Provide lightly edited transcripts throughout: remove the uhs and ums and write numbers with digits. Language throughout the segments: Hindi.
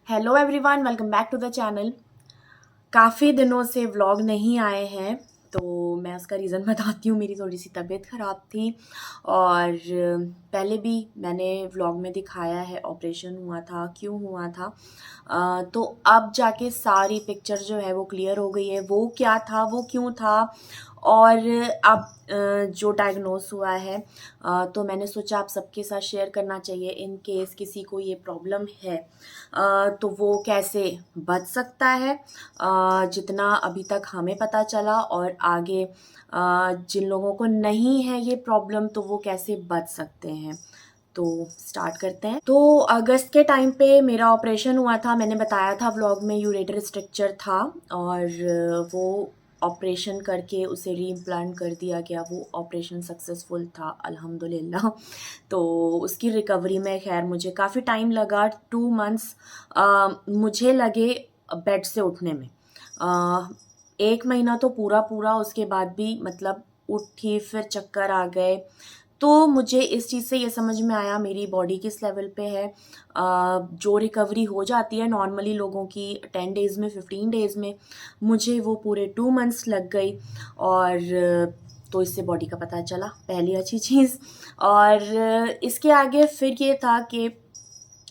Hello everyone, welcome back to the channel. काफ़ी दिनों से व्लॉग नहीं आए हैं, तो मैं उसका रीज़न बताती हूँ। मेरी थोड़ी सी तबीयत ख़राब थी और पहले भी मैंने व्लॉग में दिखाया है ऑपरेशन हुआ था, क्यों हुआ था। तो अब जाके सारी पिक्चर जो है वो क्लियर हो गई है, वो क्या था, वो क्यों था, और अब जो डायग्नोस हुआ है। तो मैंने सोचा आप सबके साथ शेयर करना चाहिए इन केस किसी को ये प्रॉब्लम है। तो वो कैसे बच सकता है, जितना अभी तक हमें पता चला, और आगे जिन लोगों को नहीं है ये प्रॉब्लम तो वो कैसे बच सकते हैं। तो स्टार्ट करते हैं। तो अगस्त के टाइम पे मेरा ऑपरेशन हुआ था। मैंने बताया था व्लॉग में, यूरेटर स्ट्रक्चर था और वो ऑपरेशन करके उसे रीइम्प्लांट कर दिया गया। वो ऑपरेशन सक्सेसफुल था अल्हम्दुलिल्लाह। तो उसकी रिकवरी में खैर मुझे काफ़ी टाइम लगा, 2 मंथ्स मुझे लगे बेड से उठने में। 1 महीना तो पूरा पूरा, उसके बाद भी मतलब उठी, फिर चक्कर आ गए। तो मुझे इस चीज़ से ये समझ में आया मेरी बॉडी किस लेवल पे है। जो रिकवरी हो जाती है नॉर्मली लोगों की 10 डेज़ में, 15 डेज़ में, मुझे वो पूरे 2 मंथ्स लग गई। और तो इससे बॉडी का पता चला, पहली अच्छी चीज़। और इसके आगे फिर ये था कि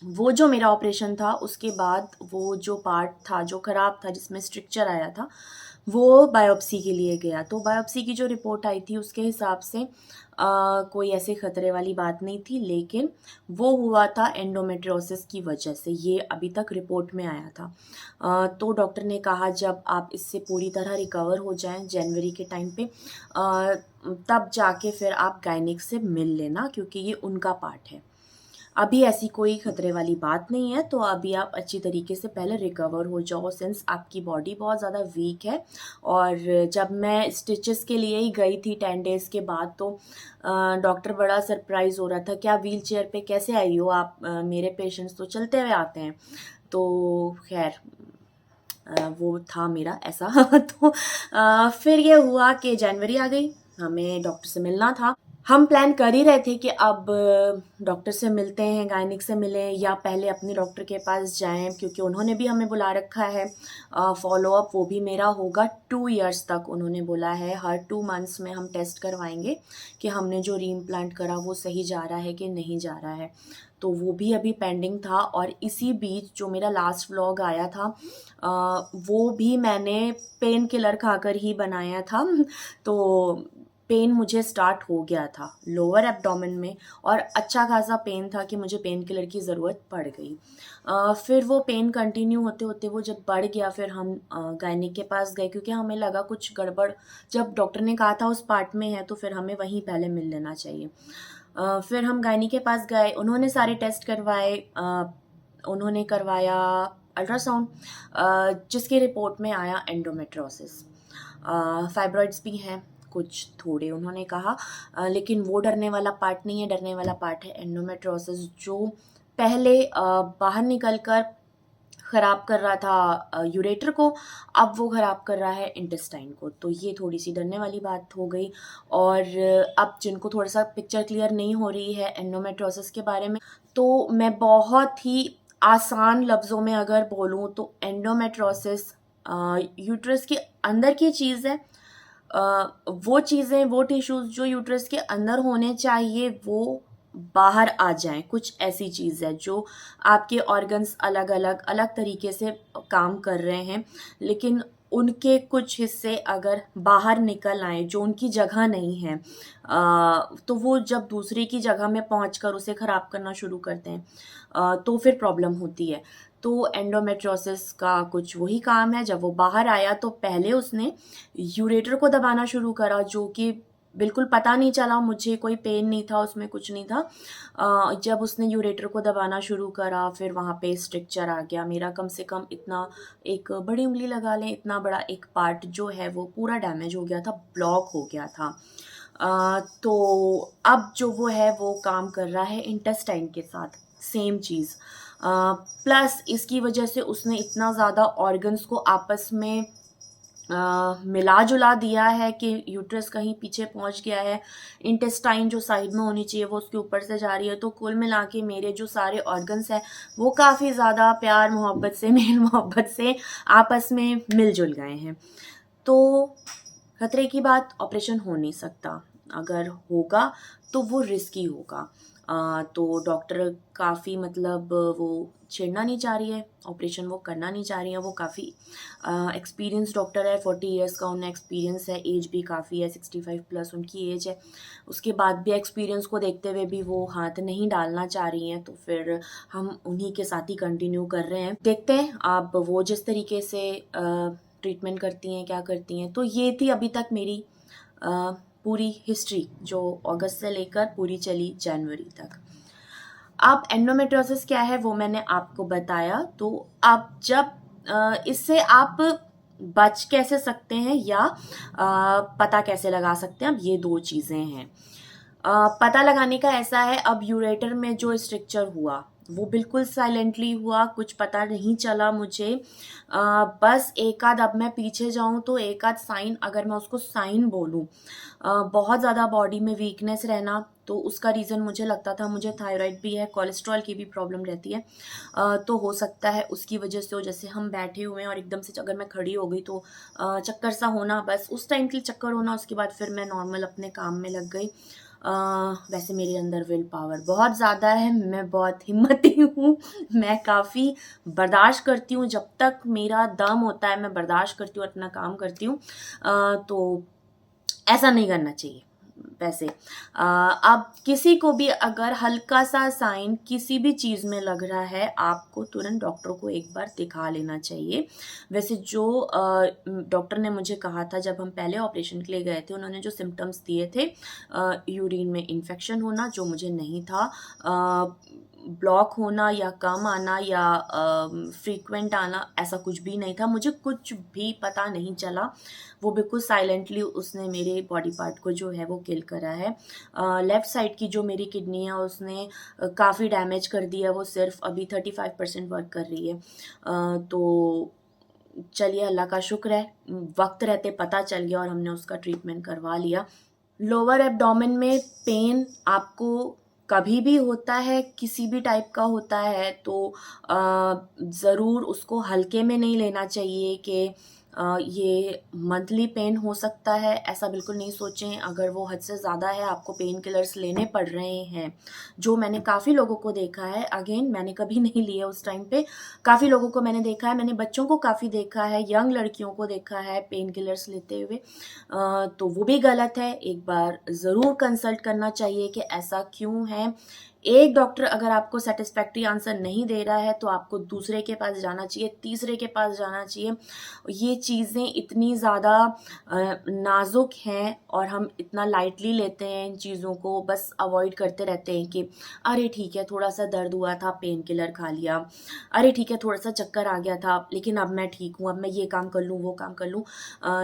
वो जो मेरा ऑपरेशन था उसके बाद वो जो पार्ट था जो ख़राब था, जिसमें स्ट्रक्चर आया था, वो बायोप्सी के लिए गया। तो बायोप्सी की जो रिपोर्ट आई थी उसके हिसाब से कोई ऐसे ख़तरे वाली बात नहीं थी, लेकिन वो हुआ था एंडोमेट्रियोसिस की वजह से। ये अभी तक रिपोर्ट में आया था। तो डॉक्टर ने कहा जब आप इससे पूरी तरह रिकवर हो जाएं जनवरी के टाइम पे, तब जाके फिर आप गायनिक से मिल लेना, क्योंकि ये उनका पार्ट है। अभी ऐसी कोई खतरे वाली बात नहीं है, तो अभी आप अच्छी तरीके से पहले रिकवर हो जाओ, सिंस आपकी बॉडी बहुत ज़्यादा वीक है। और जब मैं स्टिचेस के लिए ही गई थी 10 डेज़ के बाद, तो डॉक्टर बड़ा सरप्राइज़ हो रहा था, क्या व्हील चेयर पे कैसे आई हो आप, मेरे पेशेंट्स तो चलते हुए आते हैं। तो खैर वो था मेरा ऐसा तो फिर ये हुआ कि जनवरी आ गई, हमें डॉक्टर से मिलना था। हम प्लान कर ही रहे थे कि अब डॉक्टर से मिलते हैं, गायनिक से मिलें या पहले अपने डॉक्टर के पास जाएं, क्योंकि उन्होंने भी हमें बुला रखा है। फॉलोअप वो भी मेरा होगा 2 इयर्स तक। उन्होंने बोला है हर 2 मंथ्स में हम टेस्ट करवाएंगे कि हमने जो रीइम्प्लांट करा वो सही जा रहा है कि नहीं जा रहा है। तो वो भी अभी पेंडिंग था। और इसी बीच जो मेरा लास्ट व्लॉग आया था, वो भी मैंने पेन किलर खाकर ही बनाया था। तो पेन मुझे स्टार्ट हो गया था लोअर एब्डोमेन में, और अच्छा खासा पेन था कि मुझे पेन किलर की ज़रूरत पड़ गई। फिर वो पेन कंटिन्यू होते होते वो जब बढ़ गया, फिर हम गायनिक के पास गए, क्योंकि हमें लगा कुछ गड़बड़, जब डॉक्टर ने कहा था उस पार्ट में है तो फिर हमें वहीं पहले मिल लेना चाहिए। फिर हम गायनिक के पास गए, उन्होंने सारे टेस्ट करवाए। उन्होंने करवाया अल्ट्रासाउंड, जिसके रिपोर्ट में आया एंडोमेट्रोसिस। फाइब्रॉइड्स भी हैं कुछ थोड़े, उन्होंने कहा। लेकिन वो डरने वाला पार्ट नहीं है। डरने वाला पार्ट है एंडोमेट्रोसिस, जो पहले बाहर निकल कर ख़राब कर रहा था यूरेटर को, अब वो ख़राब कर रहा है इंटेस्टाइन को। तो ये थोड़ी सी डरने वाली बात हो गई। और अब जिनको थोड़ा सा पिक्चर क्लियर नहीं हो रही है एंडोमेट्रोसिस के बारे में, तो मैं बहुत ही आसान लफ्ज़ों में अगर बोलूँ तो एंडोमेट्रोसिस यूट्रस के अंदर की चीज़ है। वो चीज़ें, वो टिश्यूज़ जो यूट्रस के अंदर होने चाहिए वो बाहर आ जाएं। कुछ ऐसी चीज़ है जो आपके ऑर्गन्स अलग अलग अलग तरीके से काम कर रहे हैं, लेकिन उनके कुछ हिस्से अगर बाहर निकल आए जो उनकी जगह नहीं है, तो वो जब दूसरे की जगह में पहुंचकर उसे ख़राब करना शुरू करते हैं, तो फिर प्रॉब्लम होती है। तो एंडोमेट्रोसिस का कुछ वही काम है। जब वो बाहर आया तो पहले उसने यूरेटर को दबाना शुरू करा, जो कि बिल्कुल पता नहीं चला मुझे, कोई पेन नहीं था उसमें, कुछ नहीं था। जब उसने यूरेटर को दबाना शुरू करा फिर वहाँ पे स्ट्रक्चर आ गया। मेरा कम से कम इतना, एक बड़ी उंगली लगा लें इतना बड़ा एक पार्ट जो है वो पूरा डैमेज हो गया था, ब्लॉक हो गया था। तो अब जो वो है वो काम कर रहा है इंटेस्टाइन के साथ, सेम चीज़। प्लस इसकी वजह से उसने इतना ज़्यादा ऑर्गन्स को आपस में मिला जुला दिया है कि यूट्रस कहीं पीछे पहुंच गया है, इंटेस्टाइन जो साइड में होनी चाहिए वो उसके ऊपर से जा रही है। तो कुल मिला के मेरे जो सारे ऑर्गन्स हैं वो काफ़ी ज़्यादा प्यार मोहब्बत से, मेल मोहब्बत से आपस में मिलजुल गए हैं। तो खतरे की बात, ऑपरेशन हो नहीं सकता, अगर होगा तो वो रिस्की होगा। तो डॉक्टर काफ़ी मतलब वो छेड़ना नहीं चाह रही है, ऑपरेशन वो करना नहीं चाह रही है। वो काफ़ी एक्सपीरियंस डॉक्टर है, 40 इयर्स का उन्हें एक्सपीरियंस है, एज भी काफ़ी है, 65 प्लस उनकी एज है। उसके बाद भी एक्सपीरियंस को देखते हुए भी वो हाथ नहीं डालना चाह रही हैं, तो फिर हम उन्हीं के साथ ही कंटिन्यू कर रहे हैं। देखते हैं अब वो जिस तरीके से ट्रीटमेंट करती हैं, क्या करती हैं। तो ये थी अभी तक मेरी पूरी हिस्ट्री जो अगस्त से लेकर पूरी चली जनवरी तक। अब एंडोमेट्रियोसिस क्या है वो मैंने आपको बताया। तो अब जब इससे आप बच कैसे सकते हैं या पता कैसे लगा सकते हैं, अब ये दो चीज़ें हैं। पता लगाने का ऐसा है, अब यूरेटर में जो स्ट्रक्चर हुआ वो बिल्कुल साइलेंटली हुआ, कुछ पता नहीं चला मुझे। बस एक आध, अब मैं पीछे जाऊं तो एक आध साइन, अगर मैं उसको साइन बोलूं, बहुत ज़्यादा बॉडी में वीकनेस रहना, तो उसका रीज़न मुझे लगता था मुझे थायराइड भी है, कोलेस्ट्रॉल की भी प्रॉब्लम रहती है। तो हो सकता है उसकी वजह से हो, जैसे हम बैठे हुए हैं और एकदम से अगर मैं खड़ी हो गई तो चक्कर सा होना, बस उस टाइम के लिए चक्कर होना, उसके बाद फिर मैं नॉर्मल अपने काम में लग गई। वैसे मेरे अंदर विल पावर बहुत ज़्यादा है, मैं बहुत हिम्मती हूँ, मैं काफ़ी बर्दाश्त करती हूँ, जब तक मेरा दम होता है मैं बर्दाश्त करती हूँ, अपना काम करती हूँ। तो ऐसा नहीं करना चाहिए वैसे। अब किसी को भी अगर हल्का सा साइन किसी भी चीज़ में लग रहा है, आपको तुरंत डॉक्टर को एक बार दिखा लेना चाहिए। वैसे जो डॉक्टर ने मुझे कहा था जब हम पहले ऑपरेशन के लिए गए थे, उन्होंने जो सिम्टम्स दिए थे, यूरिन में इन्फेक्शन होना जो मुझे नहीं था, ब्लॉक होना या कम आना या फ्रीक्वेंट आना, ऐसा कुछ भी नहीं था, मुझे कुछ भी पता नहीं चला। वो बिल्कुल साइलेंटली उसने मेरे बॉडी पार्ट को जो है वो किल करा है। लेफ़्ट साइड की जो मेरी किडनी है उसने काफ़ी डैमेज कर दिया, वो सिर्फ अभी 35% वर्क कर रही है। तो चलिए अल्लाह का शुक्र है, वक्त रहते पता चल गया और हमने उसका ट्रीटमेंट करवा लिया। लोअर एब्डोमेन में पेन आपको कभी भी होता है, किसी भी टाइप का होता है, तो ज़रूर उसको हल्के में नहीं लेना चाहिए कि ये मंथली पेन हो सकता है, ऐसा बिल्कुल नहीं सोचें। अगर वो हद से ज़्यादा है, आपको पेन किलर्स लेने पड़ रहे हैं, जो मैंने काफ़ी लोगों को देखा है, अगेन मैंने कभी नहीं लिए उस टाइम पे, काफ़ी लोगों को मैंने देखा है, मैंने बच्चों को काफ़ी देखा है, यंग लड़कियों को देखा है पेन किलर्स लेते हुए। तो वो भी गलत है, एक बार ज़रूर कंसल्ट करना चाहिए कि ऐसा क्यों है। एक डॉक्टर अगर आपको सेटिस्फैक्ट्री आंसर नहीं दे रहा है तो आपको दूसरे के पास जाना चाहिए, तीसरे के पास जाना चाहिए। ये चीज़ें इतनी ज़्यादा नाजुक हैं और हम इतना लाइटली लेते हैं इन चीज़ों को, बस अवॉइड करते रहते हैं कि अरे ठीक है थोड़ा सा दर्द हुआ था, पेन किलर खा लिया, अरे ठीक है थोड़ा सा चक्कर आ गया था, लेकिन अब मैं ठीक हूँ, अब मैं ये काम कर लूँ, वो काम कर लूँ।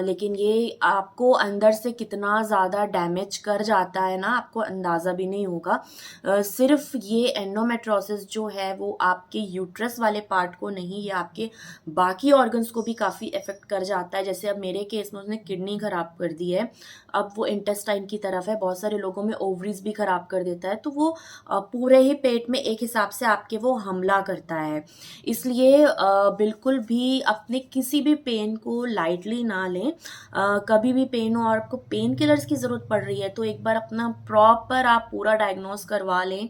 लेकिन ये आपको अंदर से कितना ज़्यादा डैमेज कर जाता है ना, आपको अंदाज़ा भी नहीं होगा। सिर्फ ये एंडोमेट्रोसिस जो है वो आपके यूट्रस वाले पार्ट को नहीं, ये आपके बाकी ऑर्गन्स को भी काफ़ी इफेक्ट कर जाता है। जैसे अब मेरे केस में उसने किडनी ख़राब कर दी है, अब वो इंटेस्टाइन की तरफ है, बहुत सारे लोगों में ओवरीज भी ख़राब कर देता है, तो वो पूरे ही पेट में एक हिसाब से आपके वो हमला करता है। इसलिए बिल्कुल भी अपने किसी भी पेन को लाइटली ना लें। कभी भी पेन हो और आपको पेन किलर्स की ज़रूरत पड़ रही है तो एक बार अपना प्रॉपर आप पूरा डायग्नोस करवा लें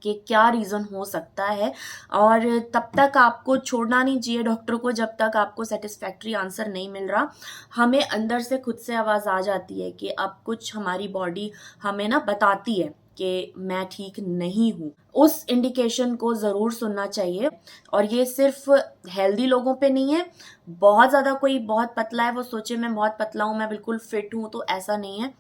कि क्या रीज़न हो सकता है, और तब तक आपको छोड़ना नहीं चाहिए डॉक्टर को जब तक आपको सेटिस्फैक्ट्री आंसर नहीं मिल रहा। हमें अंदर से खुद से आवाज़ आ जाती है कि अब कुछ हमारी बॉडी हमें ना बताती है कि मैं ठीक नहीं हूँ। उस इंडिकेशन को ज़रूर सुनना चाहिए, और ये सिर्फ हेल्दी लोगों पे नहीं है। बहुत ज़्यादा कोई बहुत पतला है वो सोचे मैं बहुत पतला हूँ, मैं बिल्कुल फिट हूँ, तो ऐसा नहीं है।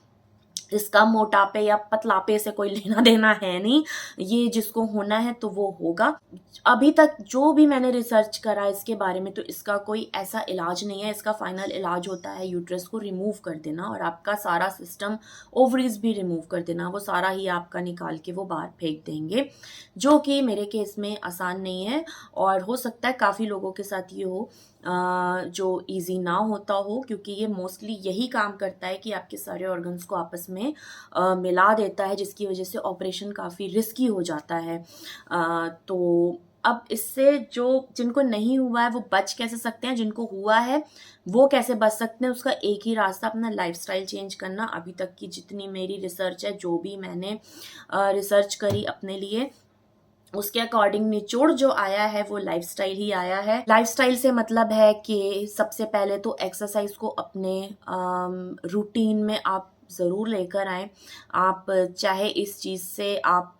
इसका मोटापे या पतलापे से कोई लेना देना है नहीं। ये जिसको होना है तो वो होगा। अभी तक जो भी मैंने रिसर्च करा इसके बारे में, तो इसका कोई ऐसा इलाज नहीं है। इसका फाइनल इलाज होता है यूट्रस को रिमूव कर देना और आपका सारा सिस्टम, ओवरीज भी रिमूव कर देना। वो सारा ही आपका निकाल के वो बाहर फेंक देंगे, जो कि मेरे केस में आसान नहीं है और हो सकता है काफ़ी लोगों के साथ ये हो जो इजी ना होता हो, क्योंकि ये मोस्टली यही काम करता है कि आपके सारे ऑर्गन्स को आपस में मिला देता है, जिसकी वजह से ऑपरेशन काफ़ी रिस्की हो जाता है। तो अब इससे जो जिनको नहीं हुआ है वो बच कैसे सकते हैं, जिनको हुआ है वो कैसे बच सकते हैं, उसका एक ही रास्ता अपना लाइफस्टाइल चेंज करना। अभी तक की जितनी मेरी रिसर्च है, जो भी मैंने रिसर्च करी अपने लिए, उसके अकॉर्डिंग निचोड़ जो आया है वो लाइफस्टाइल ही आया है। लाइफस्टाइल से मतलब है कि सबसे पहले तो एक्सरसाइज को अपने रूटीन में आप ज़रूर लेकर आएँ। आप चाहे इस चीज़ से आप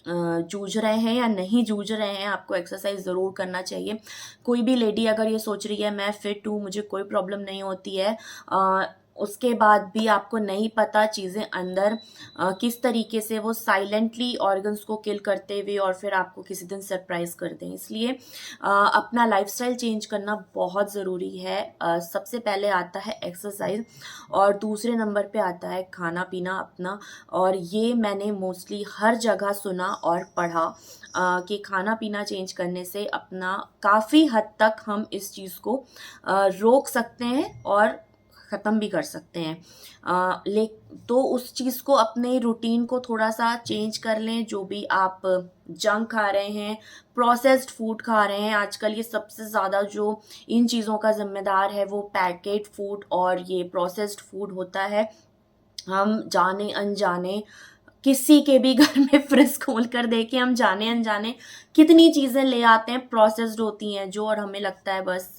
जूझ रहे हैं या नहीं जूझ रहे हैं, आपको एक्सरसाइज ज़रूर करना चाहिए। कोई भी लेडी अगर ये सोच रही है मैं फिट हूँ, मुझे कोई प्रॉब्लम नहीं होती है, उसके बाद भी आपको नहीं पता चीज़ें अंदर किस तरीके से वो साइलेंटली ऑर्गन्स को किल करते हुए और फिर आपको किसी दिन सरप्राइज कर दें। इसलिए अपना लाइफस्टाइल चेंज करना बहुत ज़रूरी है। सबसे पहले आता है एक्सरसाइज और दूसरे नंबर पे आता है खाना पीना अपना। और ये मैंने मोस्टली हर जगह सुना और पढ़ा कि खाना पीना चेंज करने से अपना काफ़ी हद तक हम इस चीज़ को रोक सकते हैं और ख़त्म भी कर सकते हैं। तो उस चीज़ को, अपने रूटीन को थोड़ा सा चेंज कर लें। जो भी आप जंक खा रहे हैं, प्रोसेस्ड फूड खा रहे हैं, आजकल ये सबसे ज़्यादा जो इन चीज़ों का जिम्मेदार है वो पैकेट फूड और ये प्रोसेस्ड फूड होता है। हम जाने अनजाने किसी के भी घर में फ्रिज खोल कर देखें, हम जाने अनजाने कितनी चीज़ें ले आते हैं, प्रोसेस्ड होती हैं जो, और हमें लगता है बस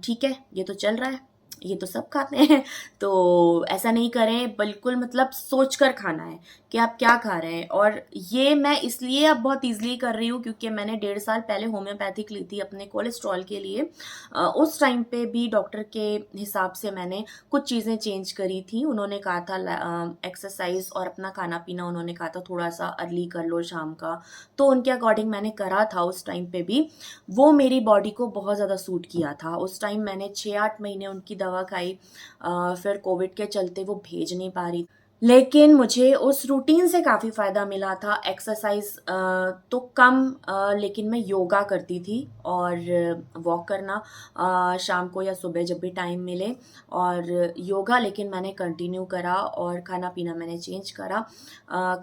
ठीक है ये तो चल रहा है, ये तो सब खाते हैं। तो ऐसा नहीं करें, बिल्कुल मतलब सोच कर खाना है कि आप क्या खा रहे हैं। और ये मैं इसलिए अब बहुत ईजिली कर रही हूँ क्योंकि मैंने 1.5 साल पहले होम्योपैथिक ली थी अपने कोलेस्ट्रॉल के लिए। उस टाइम पे भी डॉक्टर के हिसाब से मैंने कुछ चीज़ें चेंज करी थी। उन्होंने कहा था एक्सरसाइज और अपना खाना पीना, उन्होंने कहा था थोड़ा सा अर्ली कर लो शाम का, तो उनके अकॉर्डिंग मैंने करा था उस टाइम पे भी। वो मेरी बॉडी को बहुत ज़्यादा सूट किया था। उस टाइम मैंने 6-8 महीने उनकी दवा खाई। फिर कोविड के चलते वो भेज नहीं पा रही, लेकिन मुझे उस रूटीन से काफ़ी फ़ायदा मिला था। एक्सरसाइज तो कम, लेकिन मैं योगा करती थी और वॉक करना शाम को या सुबह जब भी टाइम मिले, और योगा लेकिन मैंने कंटिन्यू करा और खाना पीना मैंने चेंज करा।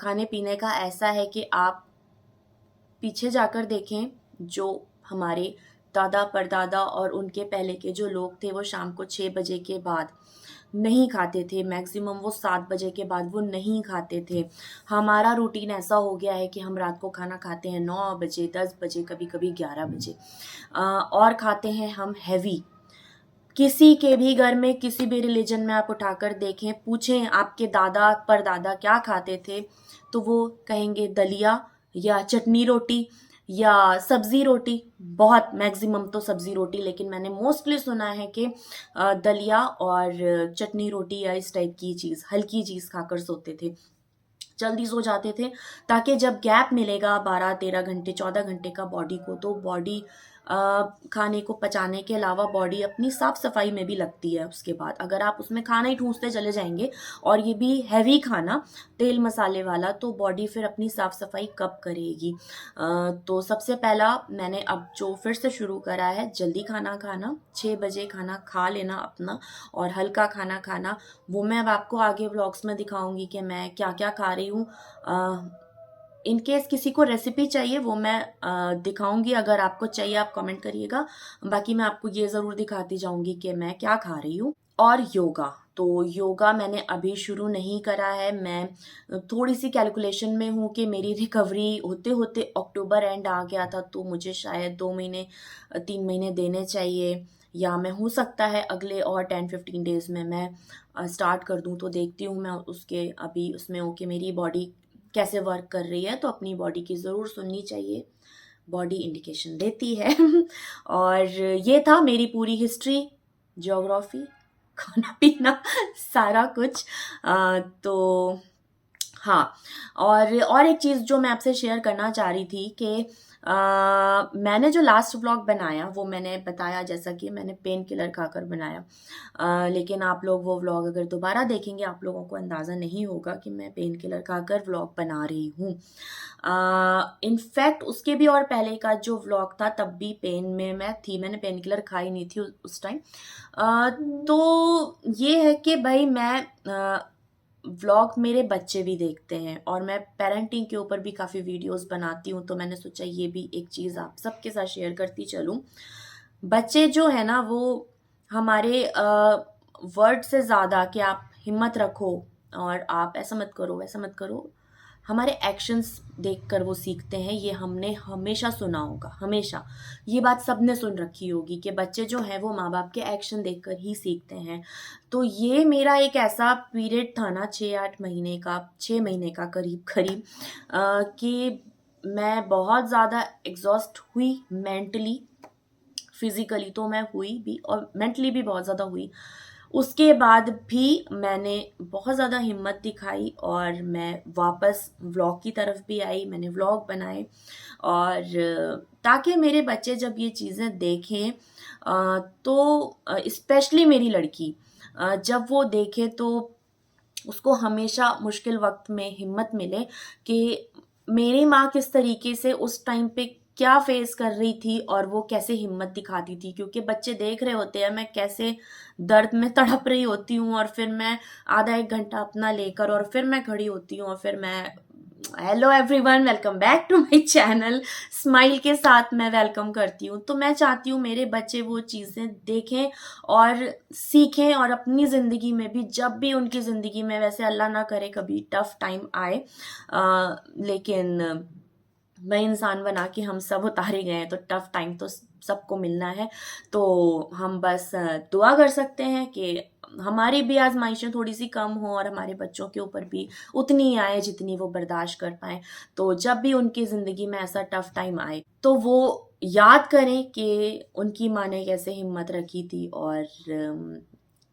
खाने पीने का ऐसा है कि आप पीछे जाकर देखें, जो हमारे दादा परदादा और उनके पहले के जो लोग थे वो शाम को 6 बजे के बाद नहीं खाते थे। मैक्सिमम वो 7 बजे के बाद वो नहीं खाते थे। हमारा रूटीन ऐसा हो गया है कि हम रात को खाना खाते हैं 9 बजे, 10 बजे, कभी कभी 11 बजे, और खाते हैं हम हैवी। किसी के भी घर में, किसी भी रिलीजन में आप उठाकर देखें, पूछें आपके दादा परदादा क्या खाते थे, तो वो कहेंगे दलिया या चटनी रोटी या सब्जी रोटी। बहुत मैक्सिमम तो सब्जी रोटी, लेकिन मैंने मोस्टली सुना है कि दलिया और चटनी रोटी या इस टाइप की चीज़, हल्की चीज़ खाकर सोते थे, जल्दी सो जाते थे, ताकि जब गैप मिलेगा 12-13 घंटे 14 घंटे का बॉडी को, तो बॉडी खाने को पचाने के अलावा बॉडी अपनी साफ सफाई में भी लगती है उसके बाद। अगर आप उसमें खाना ही ठूंसते चले जाएंगे और ये भी हैवी खाना, तेल मसाले वाला, तो बॉडी फिर अपनी साफ सफाई कब करेगी। तो सबसे पहला मैंने अब जो फिर से शुरू करा है, जल्दी खाना खाना, 6 बजे खाना खा लेना अपना, और हल्का खाना खाना। वो मैं अब आपको आगे व्लॉग्स में दिखाऊंगी कि मैं क्या क्या खा रही हूँ। इन केस किसी को रेसिपी चाहिए वो मैं दिखाऊंगी, अगर आपको चाहिए आप कमेंट करिएगा। बाकी मैं आपको ये ज़रूर दिखाती जाऊंगी कि मैं क्या खा रही हूँ। और योगा, तो योगा मैंने अभी शुरू नहीं करा है। मैं थोड़ी सी कैलकुलेशन में हूँ कि मेरी रिकवरी होते होते अक्टूबर एंड आ गया था, तो मुझे शायद 2 महीने 3 महीने देने चाहिए, या मैं हो सकता है अगले और 10-15 डेज में मैं स्टार्ट कर दूँ। तो देखती हूँ मैं उसके अभी उसमें हूँ कि मेरी बॉडी कैसे वर्क कर रही है। तो अपनी बॉडी की ज़रूर सुननी चाहिए, बॉडी इंडिकेशन देती है। और ये था मेरी पूरी हिस्ट्री, ज्योग्राफी, खाना पीना सारा कुछ। तो हाँ, और एक चीज़ जो मैं आपसे शेयर करना चाह रही थी कि मैंने जो लास्ट व्लॉग बनाया वो मैंने बताया जैसा कि मैंने पेन किलर खाकर बनाया। लेकिन आप लोग वो व्लॉग अगर दोबारा देखेंगे आप लोगों को अंदाज़ा नहीं होगा कि मैं पेन किलर खाकर व्लॉग बना रही हूँ। इनफैक्ट उसके भी और पहले का जो व्लॉग था तब भी पेन में मैं थी, मैंने पेन किलर खाई नहीं थी उस टाइम। तो ये है कि भाई मैं व्लॉग मेरे बच्चे भी देखते हैं और मैं पेरेंटिंग के ऊपर भी काफ़ी वीडियोस बनाती हूँ, तो मैंने सोचा ये भी एक चीज़ आप सबके साथ शेयर करती चलूँ। बच्चे जो है ना वो हमारे वर्ड से ज़्यादा कि आप हिम्मत रखो और आप ऐसा मत करो वैसा मत करो, हमारे एक्शंस देखकर वो सीखते हैं। ये हमने हमेशा सुना होगा, हमेशा ये बात सबने सुन रखी होगी कि बच्चे जो हैं वो माँ बाप के एक्शन देखकर ही सीखते हैं। तो ये मेरा एक ऐसा पीरियड था ना 6-8 महीने का, 6 महीने का करीब करीब, कि मैं बहुत ज़्यादा एग्जॉस्ट हुई मेंटली, फिजिकली तो मैं हुई भी और मेंटली भी बहुत ज़्यादा हुई। उसके बाद भी मैंने बहुत ज़्यादा हिम्मत दिखाई और मैं वापस व्लॉग की तरफ भी आई, मैंने व्लॉग बनाए। और ताकि मेरे बच्चे जब ये चीज़ें देखें तो स्पेशली मेरी लड़की जब वो देखे तो उसको हमेशा मुश्किल वक्त में हिम्मत मिले कि मेरी माँ किस तरीके से उस टाइम पे क्या फेस कर रही थी और वो कैसे हिम्मत दिखाती थी, क्योंकि बच्चे देख रहे होते हैं मैं कैसे दर्द में तड़प रही होती हूँ और फिर मैं आधा एक घंटा अपना लेकर और फिर मैं खड़ी होती हूँ और फिर मैं hello everyone, welcome back to my channel. Smile के साथ मैं वेलकम करती हूँ। तो मैं चाहती हूँ मेरे बच्चे वो चीज़ें देखें और सीखें और अपनी ज़िंदगी में भी, जब भी उनकी ज़िंदगी में, वैसे अल्लाह ना करे कभी टफ टाइम आए, लेकिन मैं इंसान बना के हम सब उतारे गए हैं तो टफ टाइम तो सबको मिलना है। तो हम बस दुआ कर सकते हैं कि हमारी भी आजमाइशें थोड़ी सी कम हो और हमारे बच्चों के ऊपर भी उतनी ही आए जितनी वो बर्दाश्त कर पाए। तो जब भी उनकी ज़िंदगी में ऐसा टफ टाइम आए तो वो याद करें कि उनकी माँ ने कैसे हिम्मत रखी थी और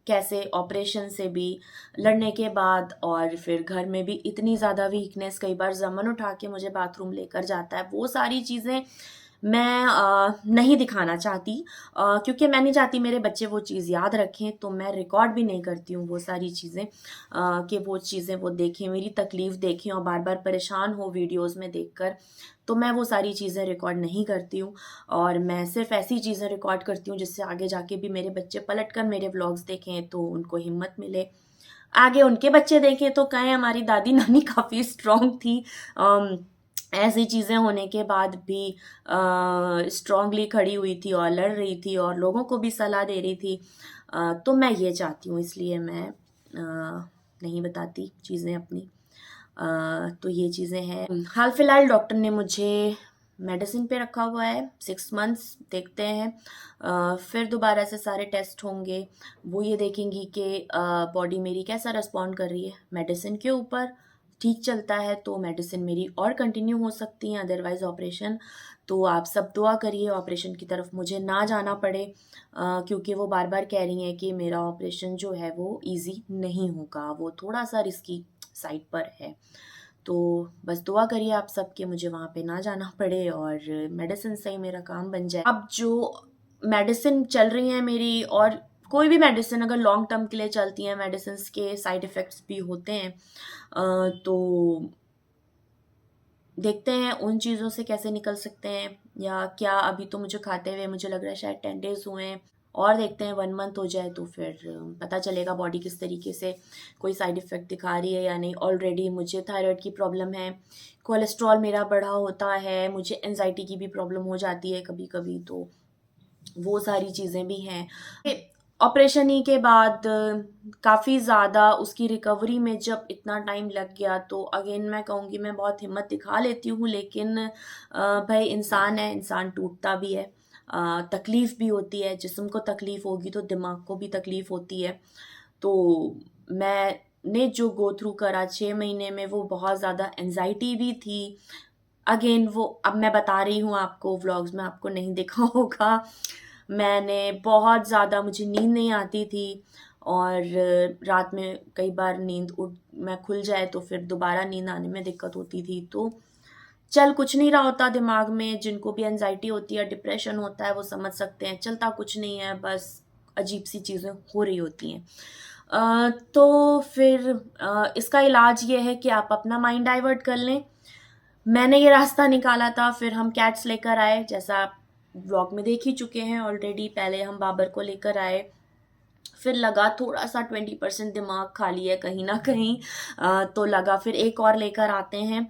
कैसे ऑपरेशन से भी लड़ने के बाद और फिर घर में भी इतनी ज़्यादा वीकनेस, कई बार ज़मन उठा के मुझे बाथरूम लेकर जाता है, वो सारी चीज़ें मैं नहीं दिखाना चाहती, क्योंकि मैं नहीं चाहती मेरे बच्चे वो चीज़ याद रखें, तो मैं रिकॉर्ड भी नहीं करती हूँ वो सारी चीज़ें, कि वो चीज़ें वो देखें, मेरी तकलीफ़ देखें और बार बार परेशान हो वीडियोज़ में देखकर। तो मैं वो सारी चीज़ें रिकॉर्ड नहीं करती हूँ और मैं सिर्फ ऐसी चीज़ें रिकॉर्ड करती हूँ जिससे आगे जाके भी मेरे बच्चे पलट कर मेरे व्लॉग्स देखें तो उनको हिम्मत मिले, आगे उनके बच्चे देखें तो कहें हमारी दादी नानी काफ़ी स्ट्रॉन्ग थी, ऐसी चीज़ें होने के बाद भी स्ट्रॉन्गली खड़ी हुई थी और लड़ रही थी और लोगों को भी सलाह दे रही थी। तो मैं ये चाहती हूँ, इसलिए मैं नहीं बताती चीज़ें अपनी। तो ये चीज़ें हैं। हाल फिलहाल डॉक्टर ने मुझे मेडिसिन पे रखा हुआ है 6 मंथ्स, देखते हैं फिर दोबारा से सारे टेस्ट होंगे। वो ये देखेंगी कि बॉडी मेरी कैसा रिस्पॉन्ड कर रही है मेडिसिन के ऊपर। ठीक चलता है तो मेडिसिन मेरी और कंटिन्यू हो सकती है, अदरवाइज़ ऑपरेशन। तो आप सब दुआ करिए ऑपरेशन की तरफ मुझे ना जाना पड़े, क्योंकि वो बार बार कह रही हैं कि मेरा ऑपरेशन जो है वो इजी नहीं होगा, वो थोड़ा सा रिस्की साइड पर है। तो बस दुआ करिए आप सब कि मुझे वहाँ पे ना जाना पड़े और मेडिसिन से ही मेरा काम बन जाए। अब जो मेडिसिन चल रही हैं मेरी, और कोई भी मेडिसिन अगर लॉन्ग टर्म के लिए चलती हैं, मेडिसिन के साइड इफ़ेक्ट्स भी होते हैं, तो देखते हैं उन चीज़ों से कैसे निकल सकते हैं, या क्या अभी तो मुझे खाते हुए मुझे लग रहा है शायद 10 डेज़ हुए हैं, और देखते हैं 1 मंथ हो जाए तो फिर पता चलेगा बॉडी किस तरीके से कोई साइड इफ़ेक्ट दिखा रही है या नहीं। ऑलरेडी मुझे थायराइड की प्रॉब्लम है, कोलेस्ट्रॉल मेरा बढ़ा होता है, मुझे एंजाइटी की भी प्रॉब्लम हो जाती है कभी कभी, तो वो सारी चीज़ें भी हैं। ऑपरेशन ही के बाद काफ़ी ज़्यादा उसकी रिकवरी में जब इतना टाइम लग गया तो अगेन मैं कहूँगी मैं बहुत हिम्मत दिखा लेती हूँ, लेकिन भाई इंसान है, इंसान टूटता भी है, तकलीफ़ भी होती है, जिस्म को तकलीफ़ होगी तो दिमाग को भी तकलीफ़ होती है। तो मैंने जो गो थ्रू करा 6 महीने में, वो बहुत ज़्यादा एंजाइटी भी थी। अगेन वो अब मैं बता रही हूँ आपको, व्लॉग्स में आपको नहीं देखा होगा, मैंने बहुत ज़्यादा, मुझे नींद नहीं आती थी और रात में कई बार नींद मैं खुल जाए तो फिर दोबारा नींद आने में दिक्कत होती थी। तो चल कुछ नहीं रहा होता दिमाग में, जिनको भी एंजाइटी होती है, डिप्रेशन होता है, वो समझ सकते हैं, चलता कुछ नहीं है, बस अजीब सी चीज़ें हो रही होती हैं। तो फिर इसका इलाज ये है कि आप अपना माइंड डाइवर्ट कर लें। मैंने ये रास्ता निकाला था, फिर हम कैट्स लेकर आए, जैसा आप व्लॉग में देख ही चुके हैं ऑलरेडी। पहले हम बाबर को लेकर आए, फिर लगा थोड़ा सा 20% दिमाग खाली है कहीं ना कहीं, तो लगा फिर एक और लेकर आते हैं,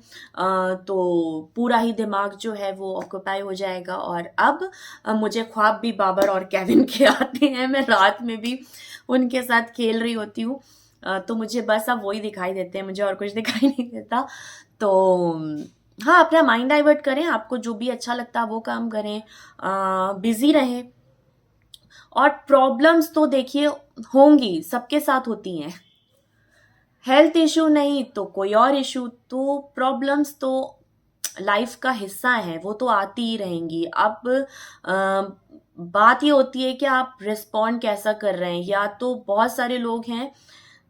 तो पूरा ही दिमाग जो है वो ऑक्यूपाई हो जाएगा। और अब मुझे ख्वाब भी बाबर और केविन के आते हैं, मैं रात में भी उनके साथ खेल रही होती हूँ, तो मुझे बस अब वही दिखाई देते हैं, मुझे और कुछ दिखाई नहीं देता। तो हाँ, अपना माइंड डाइवर्ट करें, आपको जो भी अच्छा लगता है वो काम करें, बिजी रहें। और प्रॉब्लम्स तो देखिए होंगी, सबके साथ होती हैं, हेल्थ इशू नहीं तो कोई और इशू, तो प्रॉब्लम्स तो लाइफ का हिस्सा है, वो तो आती ही रहेंगी। अब बात ये होती है कि आप रिस्पॉन्ड कैसा कर रहे हैं। या तो बहुत सारे लोग हैं,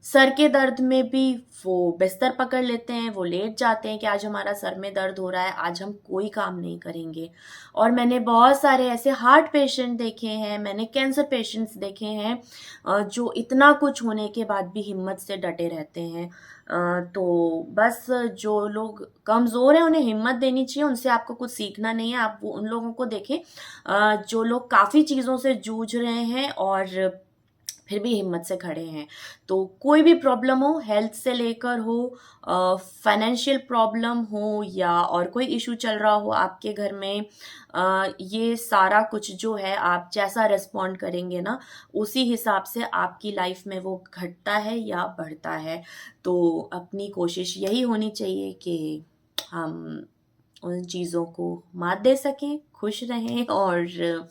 सर के दर्द में भी वो बिस्तर पकड़ लेते हैं, वो लेट जाते हैं कि आज हमारा सर में दर्द हो रहा है, आज हम कोई काम नहीं करेंगे। और मैंने बहुत सारे ऐसे हार्ट पेशेंट देखे हैं, मैंने कैंसर पेशेंट्स देखे हैं, जो इतना कुछ होने के बाद भी हिम्मत से डटे रहते हैं। तो बस जो लोग कमज़ोर हैं उन्हें हिम्मत देनी चाहिए, उनसे आपको कुछ सीखना नहीं है। आप वो उन लोगों को देखें जो लोग काफ़ी चीज़ों से जूझ रहे हैं और फिर भी हिम्मत से खड़े हैं। तो कोई भी प्रॉब्लम हो, हेल्थ से लेकर हो, फाइनेंशियल प्रॉब्लम हो, या और कोई इशू चल रहा हो आपके घर में, ये सारा कुछ जो है आप जैसा रिस्पॉन्ड करेंगे ना, उसी हिसाब से आपकी लाइफ में वो घटता है या बढ़ता है। तो अपनी कोशिश यही होनी चाहिए कि हम उन चीज़ों को मात दे सकें, खुश रहें और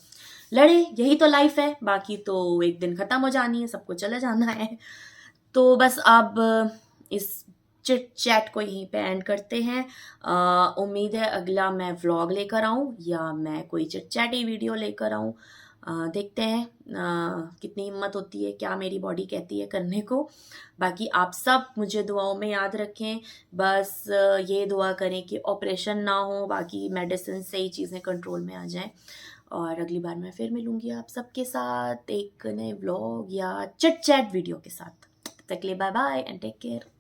लड़े। यही तो लाइफ है, बाकी तो एक दिन खत्म हो जानी है, सबको चले जाना है। तो बस अब इस चिट चैट को यहीं पे एंड करते हैं। उम्मीद है अगला मैं व्लॉग लेकर आऊँ या मैं कोई चिट चैटी वीडियो लेकर आऊँ, देखते हैं कितनी हिम्मत होती है, क्या मेरी बॉडी कहती है करने को। बाकी आप सब मुझे दुआओं में याद रखें, बस ये दुआ करें कि ऑपरेशन ना हो, बाकी मेडिसिन से ही चीज़ें कंट्रोल में आ जाएं। और अगली बार मैं फिर मिलूंगी आप सबके साथ एक नए व्लॉग या चिट चैट वीडियो के साथ। तब तक के लिए bye bye and take care.